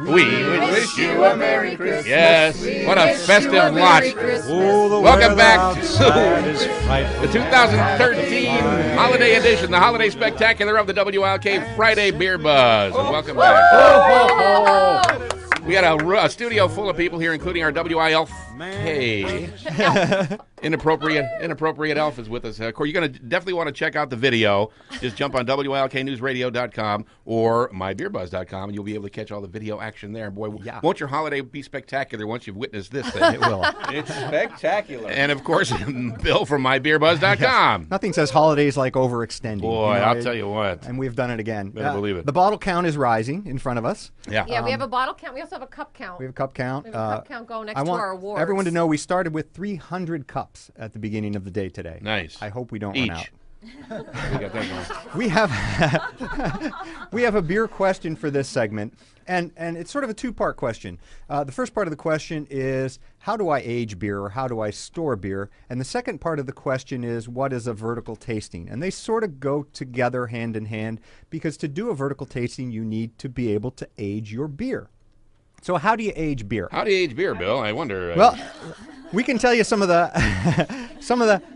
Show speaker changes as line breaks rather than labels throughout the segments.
We wish you a Merry Christmas. Yes, what a festive lot. Welcome back to the 2013 Holiday Edition, the Holiday Spectacular of the WILK Friday Beer Buzz. And welcome back. We got a studio full of people here, including our WILK inappropriate elf is with us. Of course, you're going to definitely want to check out the video. Just jump on WILKnewsradio.com or mybeerbuzz.com, and you'll be able to catch all the video action there. Boy, won't your holiday be spectacular once you've witnessed this thing?
It will.
It's spectacular.
And, of course, Bill from mybeerbuzz.com.
Yes. Nothing says holidays like overextending.
Boy, I'll tell you what.
And we've done it again.
Better believe it.
The bottle count is rising in front of us.
Yeah, we have a bottle count. We also have a cup count.
We have a cup count.
We have a cup count going next to our awards.
Everyone to know we started with 300 cups at the beginning of the day today.
Nice.
I hope we don't
Each.
run out.
We got that going.
We have a beer question for this segment, and it's sort of a two-part question. The first part of the question is, how do I age beer, or how do I store beer? And the second part of the question is, what is a vertical tasting? And they sort of go together hand in hand, because to do a vertical tasting, you need to be able to age your beer. So how do you age beer?
How do you age beer, Bill? I wonder.
Well, we can tell you some of the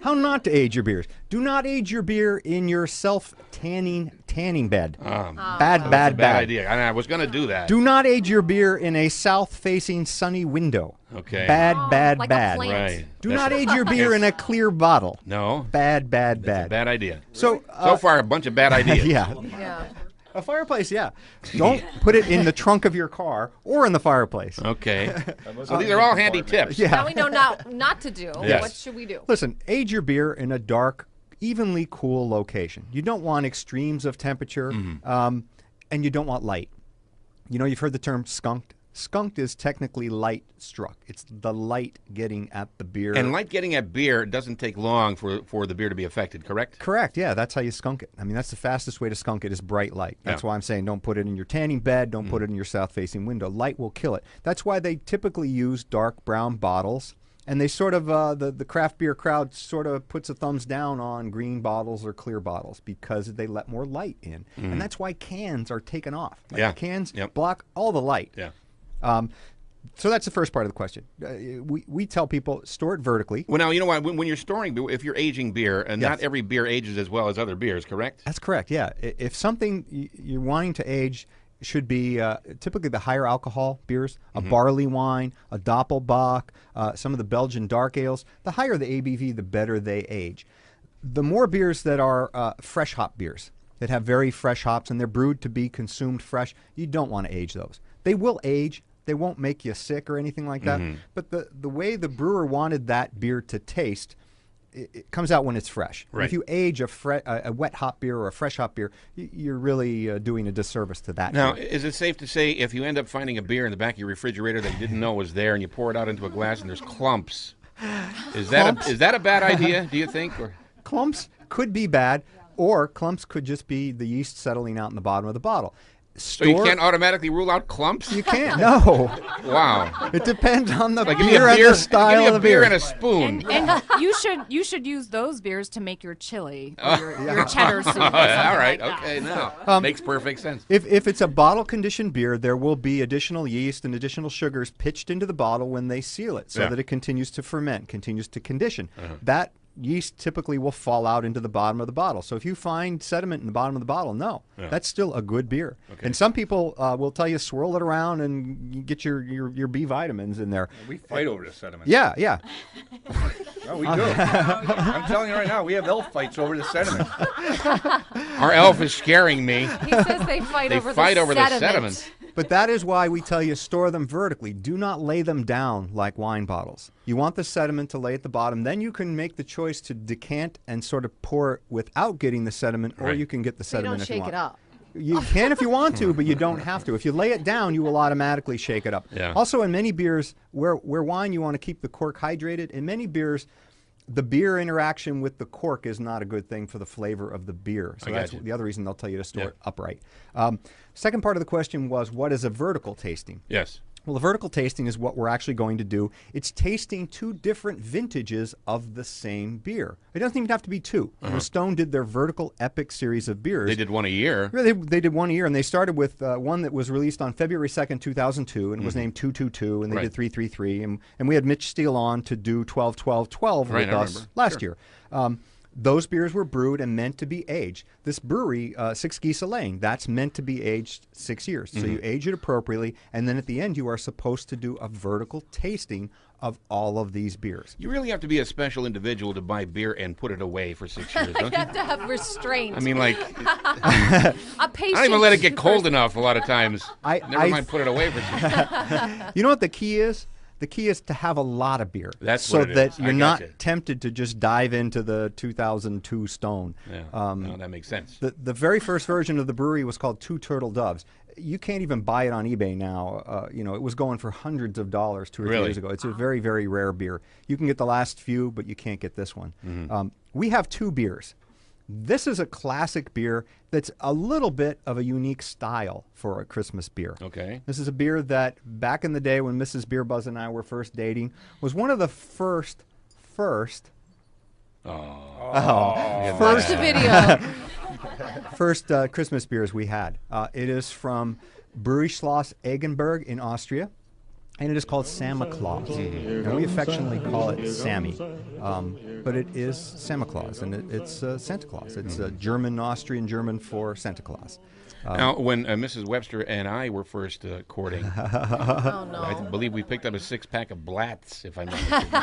how not to age your beers. Do not age your beer in your self-tanning bed. Bad
idea. I was going to do that.
Do not age your beer in a south-facing sunny window.
Okay.
Bad.
Like
Bad.
a plant.
Right.
Do not age your beer in a clear bottle.
No.
Bad.
That's a bad idea.
So
far, a bunch of bad ideas.
Yeah.
A fireplace, yeah. Don't put it in the trunk of your car or in the fireplace.
Okay. So these are all handy tips.
Yeah.
Now we know not to do.
Yes.
What should we do?
Listen, age your beer in a dark, evenly cool location. You don't want extremes of temperature, and you don't want light. You know, you've heard the term skunked. Skunked is technically light struck. It's the light getting at the beer.
And light getting at beer doesn't take long for the beer to be affected, correct?
Correct, yeah. That's how you skunk it. I mean, that's the fastest way to skunk it is bright light. That's why I'm saying don't put it in your tanning bed. Don't put it in your south-facing window. Light will kill it. That's why they typically use dark brown bottles. And they sort of, the craft beer crowd sort of puts a thumbs down on green bottles or clear bottles because they let more light in. And that's why cans are taken off. Cans block all the light.
Yeah.
So that's the first part of the question. We tell people store it vertically.
Well, now, you know what? When you're storing, if you're aging beer, and not every beer ages as well as other beers, correct?
That's correct, yeah. If something you're wanting to age should be typically the higher alcohol beers, a barley wine, a Doppelbock, some of the Belgian dark ales, the higher the ABV, the better they age. The more beers that are fresh hop beers, that have very fresh hops and they're brewed to be consumed fresh, you don't want to age those. They will age. They won't make you sick or anything like that. But the way the brewer wanted that beer to taste, it comes out when it's fresh.
Right.
If you age a wet hop beer or a fresh hop beer, you're really doing a disservice to that.
Now,
beer.
is it safe to say if you end up finding a beer in the back of your refrigerator that you didn't know was there and you pour it out into a glass and there's clumps, is that a bad idea, do you think? Or?
Clumps could be bad, or clumps could just be the yeast settling out in the bottom of the bottle.
So you can't automatically rule out clumps?
You can't. No.
Wow.
It depends on the
Give
beer
me a
and the style of the beer.
and a spoon.
And you should use those beers to make your chili or your cheddar soup.
All right.
Like
Okay.
that.
Now makes perfect sense.
If it's a bottle conditioned beer, there will be additional yeast and additional sugars pitched into the bottle when they seal it, so that it continues to ferment, continues to condition. That yeast typically will fall out into the bottom of the bottle. So if you find sediment in the bottom of the bottle, that's still a good beer. Okay. And some people will tell you swirl it around and you get your B vitamins in there.
We fight over the sediment.
Yeah, yeah.
No, we do. I'm telling you right now, we have elf fights over the sediment.
Our elf is scaring me.
He says they fight over
the sediment.
But that is why we tell you store them vertically. Do not lay them down like wine bottles. You want the sediment to lay at the bottom. Then you can make the choice to decant and sort of pour it without getting the sediment, or you can get the sediment if you want.
You don't shake it up.
You can if you want to, but you don't have to. If you lay it down, you will automatically shake it up.
Yeah.
Also, in many beers, where wine, you want to keep the cork hydrated. In many beers, the beer interaction with the cork is not a good thing for the flavor of the beer. So that's the other reason they'll tell you to store it upright. Second part of the question was, what is a vertical tasting?
Yes.
Well, the vertical tasting is what we're actually going to do. It's tasting 2 different vintages of the same beer. It doesn't even have to be 2. Stone did their vertical epic series of beers.
They did one a year.
They did one a year, and they started with one that was released on February 2nd, 2002, and it was named 222, and they did 333, and we had Mitch Steele on to do 12-12-12 with us last year. Those beers were brewed and meant to be aged. This brewery, 6 Geese Lane, that's meant to be aged 6 years. So you age it appropriately, and then at the end you are supposed to do a vertical tasting of all of these beers.
You really have to be a special individual to buy beer and put it away for 6 years, don't
You have to have restraint.
I mean, like,
a patient.
I don't even let it get cold enough a lot of times. Never mind put it away for 6 years.
You know what the key is? The key is to have a lot of beer.
That's
so
what it
that
is.
you're not tempted to just dive into the 2002 Stone.
Yeah, no, that makes sense.
The very first version of the brewery was called Two Turtle Doves. You can't even buy it on eBay now. You know, it was going for hundreds of dollars 2 or 3 years ago. It's a very, very rare beer. You can get the last few, but you can't get this one. We have 2 beers. This is a classic beer that's a little bit of a unique style for a Christmas beer.
Okay.
This is a beer that back in the day when Mrs. BeerBuzz and I were first dating was one of the first
video.
first Christmas beers we had. It is from Brewery Schloss Eggenberg in Austria. And it is called Santa Claus. And we affectionately call it Sammy. But it is Santa Claus, and it's Santa Claus. It's Austrian German for Santa Claus.
Now, when Mrs. Webster and I were first courting, I believe we picked up a 6-pack of Blatz, if I'm not mistaken.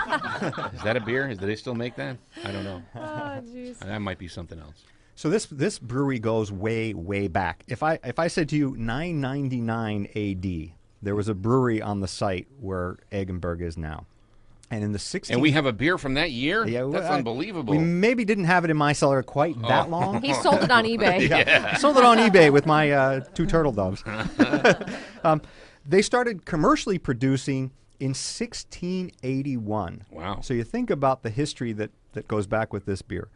Is that a beer? Do they still make that? I don't know.
Oh, jeez.
That might be something else.
So this brewery goes way, way back. If I said to you 999 A.D., there was a brewery on the site where Eggenberg is now. And in the 60s...
And we have a beer from that year?
Yeah,
That's unbelievable.
We maybe didn't have it in my cellar quite that long.
He sold it on eBay.
I sold it on eBay with my 2 turtle doves. They started commercially producing in 1681.
Wow.
So you think about the history that goes back with this beer.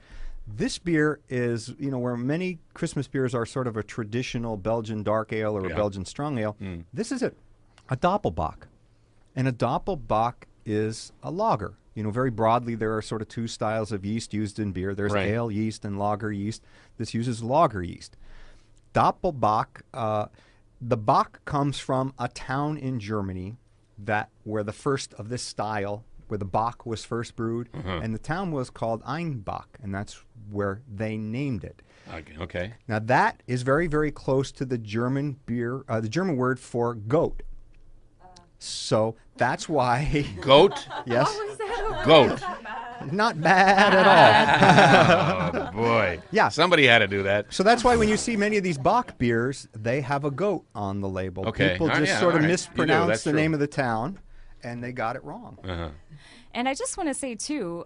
This beer is, you know, where many Christmas beers are sort of a traditional Belgian dark ale or a Belgian strong ale. This is a Doppelbock. And a Doppelbock is a lager. You know, very broadly, there are sort of 2 styles of yeast used in beer. There's ale yeast and lager yeast. This uses lager yeast. Doppelbock, the Bock comes from a town in Germany where the first of this style, where the Bock was first brewed, and the town was called Einbach, and that's where they named it.
Okay.
Now that is very, very close to the German beer, the German word for goat. So that's why
goat.
Yes.
What was that?
Goat.
Not bad at
all. Oh boy.
Yeah.
Somebody had to do that.
So that's why when you see many of these Bock beers, they have a goat on the label.
Okay.
People just sort of mispronounce the
true.
name of the town, and they got it wrong.
And I just want to say, too,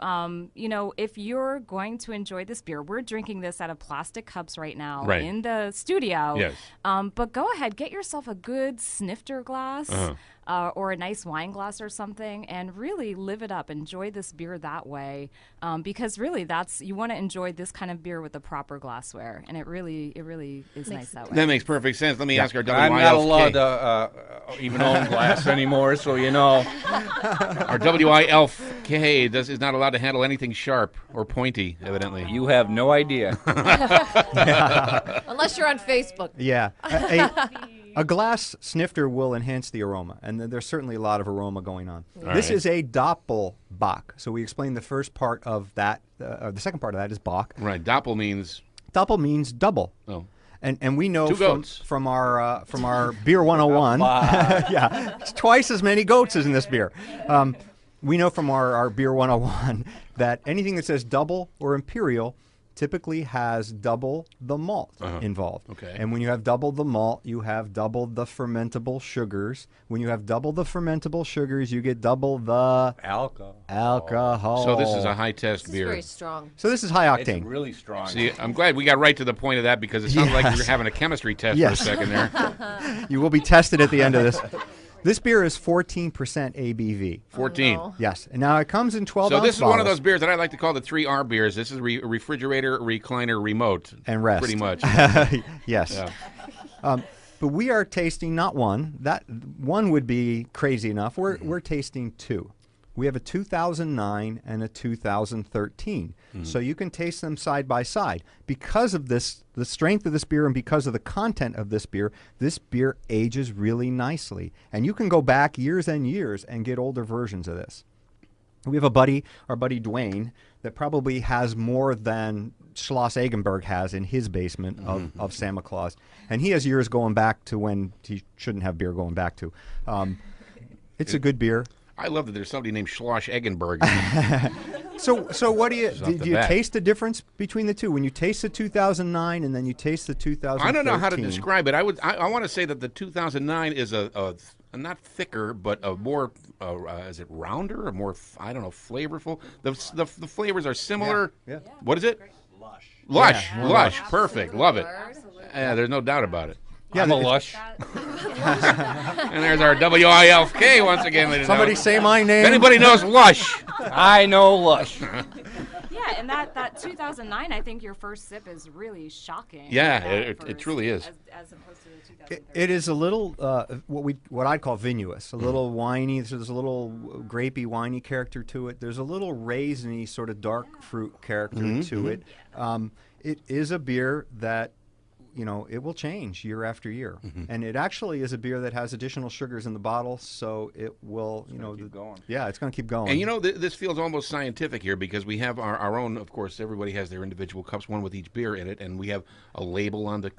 you know, if you're going to enjoy this beer, we're drinking this out of plastic cups right now in the studio.
Yes.
But go ahead, get yourself a good snifter glass or a nice wine glass or something, and really live it up. Enjoy this beer that way, because really, you want to enjoy this kind of beer with the proper glassware, and it really is nice that way.
That makes perfect sense. Let me ask our WILK.
I'm not allowed to even own glass anymore, so you know.
Our WILK is not allowed to handle anything sharp or pointy, evidently.
You have no idea.
Unless you're on Facebook.
Yeah. A glass snifter will enhance the aroma, and there's certainly a lot of aroma going on. This is a Doppelbock. So we explained the first part of that. The second part of that is Bock.
Right. Doppel means
double.
Oh.
And we know from our Beer 101, it's twice as many goats as in this beer. We know from our Beer 101 that anything that says double or imperial typically has double the malt involved.
Okay.
And when you have double the malt, you have double the fermentable sugars. When you have double the fermentable sugars, you get double the alcohol.
So this is a high-test beer.
It's very strong.
So this is high octane.
It's really strong.
See, I'm glad we got right to the point of that, because it sounds like we were having a chemistry test for a second there.
You will be tested at the end of this. This beer is 14% ABV.
14.
Oh, no.
Yes. And now it comes in 12-ounce
So this is one of
bottles.
those beers that I like to call the 3R beers. This is refrigerator, recliner, remote.
And rest.
Pretty much.
Yes.
Yeah.
But we are tasting not one. That one would be crazy enough. We're tasting two. We have a 2009 and a 2013. So you can taste them side by side. Because of this, the strength of this beer and because of the content of this beer ages really nicely. And you can go back years and years and get older versions of this. We have a buddy, our buddy Dwayne, that probably has more than Schloss Eggenberg has in his basement of Santa Claus. And he has years going back to when he shouldn't have beer going back to. It's a good beer.
I love that there's somebody named Schloss Eggenberg.
So what do you
bat.
taste the difference between the two? When you taste the 2009 and then you taste the 2013.
I don't know how to describe it. I want to say that the 2009 is a not thicker, but a more is it rounder or more I don't know, flavorful. The flavors are similar.
Yeah.
What is it?
Lush.
Lush. Perfect. Love it. Yeah, there's no doubt about it.
Yeah, I'm a lush.
And there's our WILK once again, ladies and
Somebody
gentlemen.
say my name.
If anybody knows Lush.
I know lush.
Yeah, and that 2009, I think your first sip is really shocking.
Yeah,
at
it
first,
truly is.
As opposed to the 2013.
It is a little what I'd call vinous, a little winey. So there's a little grapey, winey character to it. There's a little raisiny, sort of dark fruit character to it. It is a beer that, you know, it will change year after year, and it actually is a beer that has additional sugars in the bottle, so it will, you know,
keep going.
Yeah, it's going to keep going.
And you know, this feels almost scientific here because we have our own. Of course, everybody has their individual cups, one with each beer in it, and we have a label on the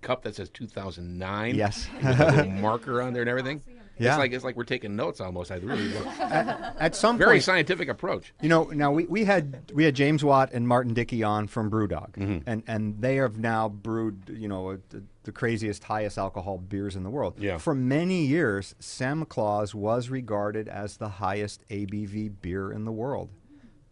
cup that says 2009.
Yes,
with a little marker on there and everything.
Yeah.
It's like we're taking notes almost. I really
at some
very
point,
scientific approach.
you know. Now we had James Watt and Martin Dickey on from BrewDog, and they have now brewed, you know, the craziest, highest alcohol beers in the world.
Yeah.
For many years, Santa Claus was regarded as the highest ABV beer in the world.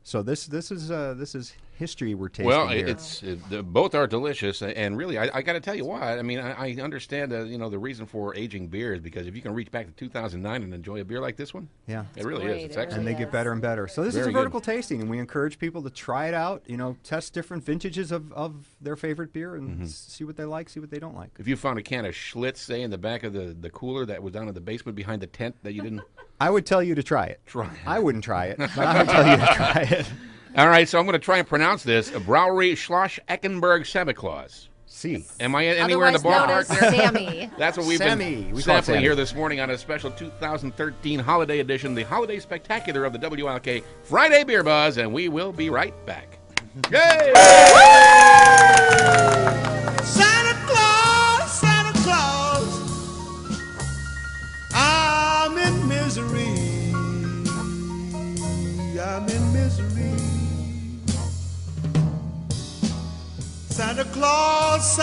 So this is history we're tasting here.
Both are delicious, and really, I got to tell you why. I mean, I understand you know, the reason for aging beer is because if you can reach back to 2009 and enjoy a beer like this one,
Yeah.
it really
great.
is. It's
It
excellent.
And they get better and better. So this is
Very
a vertical tasting, and we encourage people to try it out, you know, test different vintages of their favorite beer and see what they like, see what they don't like.
If you found a can of Schlitz, say, in the back of the cooler that was down in the basement behind the tent that you didn't
I would tell you to try it.
try.
I wouldn't try it, but I would tell you to try it.
All right, so I'm going to try and pronounce this. Brauerei Schloss Eckenberg Santa Claus.
See.
Am I anywhere in the
Otherwise known
ballpark
as
there?
Sammy.
That's what we've
Sammy.
been
We call it
sampling
Sammy.
here this morning on a special 2013 holiday edition, the Holiday Spectacular of the WILK Friday Beer Buzz, and we will be right back. Yay!
Santa Claus, I'm in misery. I'm in misery. Santa Claus,